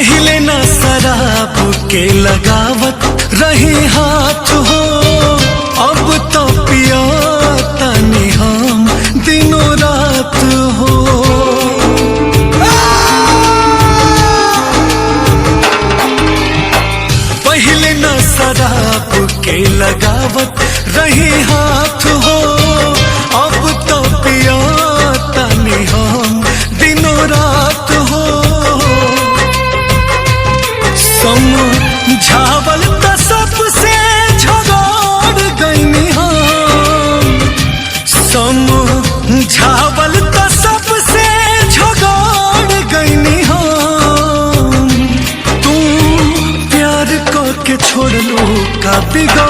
पहले न शराब के लगावत रही हाथ हो, अब तो पिया तनी हम दिनों रात हो। पहले न शराब के लगावत रही हाथ हो, अब तो पिया तनी हम दिनों रात हो। समझावल तो सबसे झगड़ गईनी हम, समझावल तो सबसे झगड़ गईनी हम। तू प्यार करके छोड़ लो का बिगड़